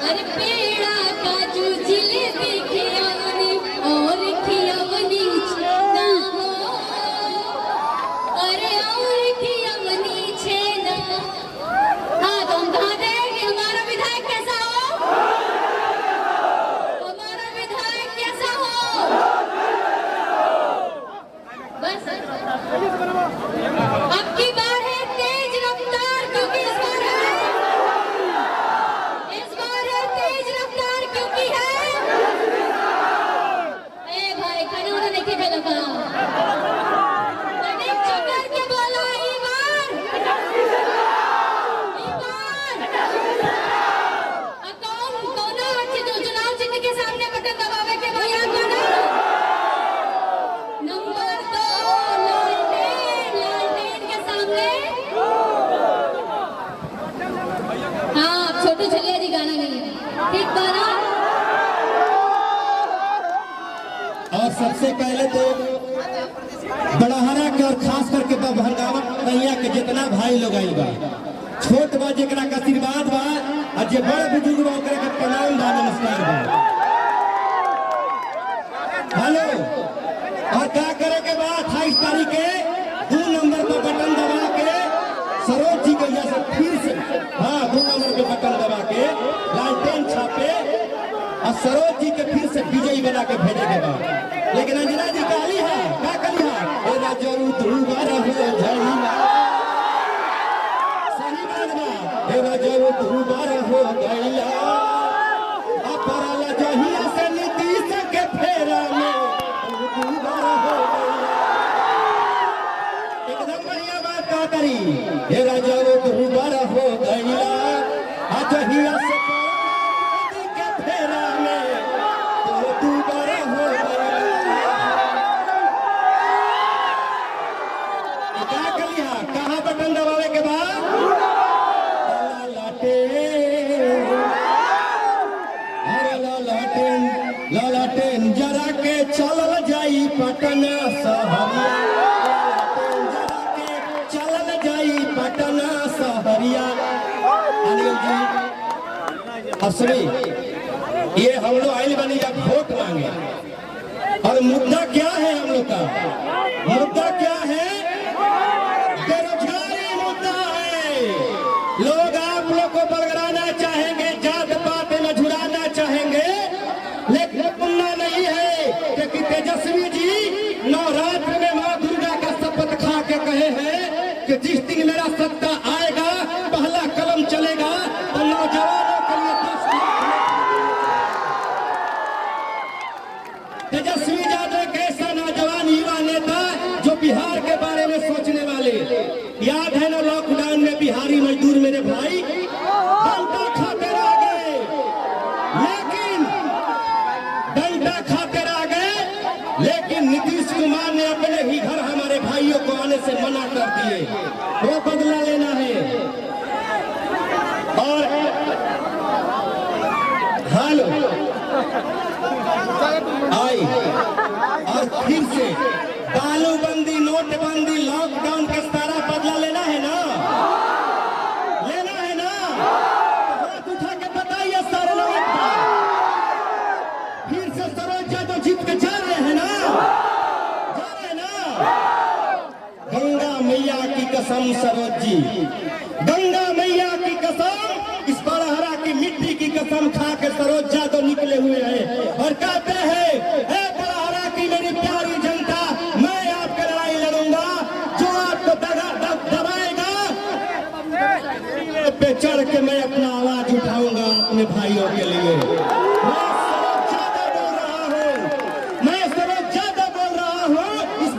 अरे पेड़ा काजू जिलेबी खियावनी और खियावनी छेना हो, अरे और खियावनी छेना। हाँ तो हम कहा थे कि हमारा विधायक कैसा हो, हमारा विधायक कैसा हो। बस अब की बार है तेज रफ्तार, क्योंकि इस बार है तेज रफ्तार, क्योंकि है ए भाई खाना वाना नहीं खेला का मैंने चक्कर के बोला ई बार कौन अच्छे जो चुनाव चिन्ह के सामने बटन दबावे के भैया कोना नंबर 2 लालटेन के सामने। हाँ छोटू छलिया जी गाना नहीं है ठीक बारा। और सबसे पहले तो बड़हरा के और खास करके भंगावा कहिया के जितना भाई लोग आइल बा, छोट बा जेकरा का आशीर्वाद बा और जे बड़ बुजुर्ग बा ओकरा के प्रणाम बा, नमस्कार बा। हेलो और क्या करे के बाद 28 तारीख के 2 नंबर पर बटन दबा के सरोज जी के यहाँ से फिर से 2 नंबर पे बटन दबा के लालटेन छापे और सरोज जी के फिर से विजयी बना के भेजे के बाद। लेकिन अंजना जी काली है क्या कली है एरा जरूर ध्रुवा रहो झड़िया, सही बात बा एरा जरूर ध्रुवा रहो गैया अपराला जहिया से नीतीश के फेरा में ध्रुवा रहो गैया। एकदम बढ़िया बात का करी एरा जरूर ध्रुवा रहो गैया जहिया से के फेरा में ध्रुवा रहो गैया। क्या करिया कहाँ बटन दबावे के बाद लालटेन जरा के चलल जाई पटन सहरिया, जरा के चलल जाई पटन सहरिया। अनिल जी असली ये हम लोग आइल बनी जब वोट मांगे और मुद्दा क्या है हम लोग का, मुद्दा क्या है बेरोजगारी मुद्दा है। लोग आप लोग को बरगराना चाहेंगे, जात पात में झुराना चाहेंगे, लेकिन पुन्ना नहीं है क्योंकि तेजस्वी जी नवरात्र में माँ दुर्गा का शपथ खा के कहे हैं कि जिस दिन मेरा सत्ता आएगा पहला कलम चलेगा तो नौजवानों के लिए 10 लाख। तेजस्वी यादव एक ऐसा नौजवान युवा नेता जो बिहार के बारे में सोचने वाले, याद है ना लॉकडाउन में बिहारी मजदूर मेरे भाई डंडा खाते रह गए, लेकिन डंडा खाते रह गए, लेकिन नीतीश कुमार ने अपने ही घर हमारे भाइयों को आने से मना कर दिए। वो बदला लेना है और हाल आई और फिर से बालूबंदी, नोटबंदी, लॉकडाउन का सारा बदला लेना है ना, लेना है ना, तो हाथ उठा के बताइए सारे लोग। फिर से सरोज यादव जीत के जा रहे हैं ना, जा रहे हैं ना। गंगा मैया की कसम सरोज जी, गंगा मैया की कसम, इस बड़हरा की मिट्टी की कसम खा के सरोज यादव निकले हुए हैं और कहते हैं बड़हरा की मेरी प्यारी जनता, मैं आपके लड़ाई लड़ूंगा, जो आपको दबाएगा पे चढ़ के मैं अपना आवाज उठाऊंगा अपने भाइयों के लिए।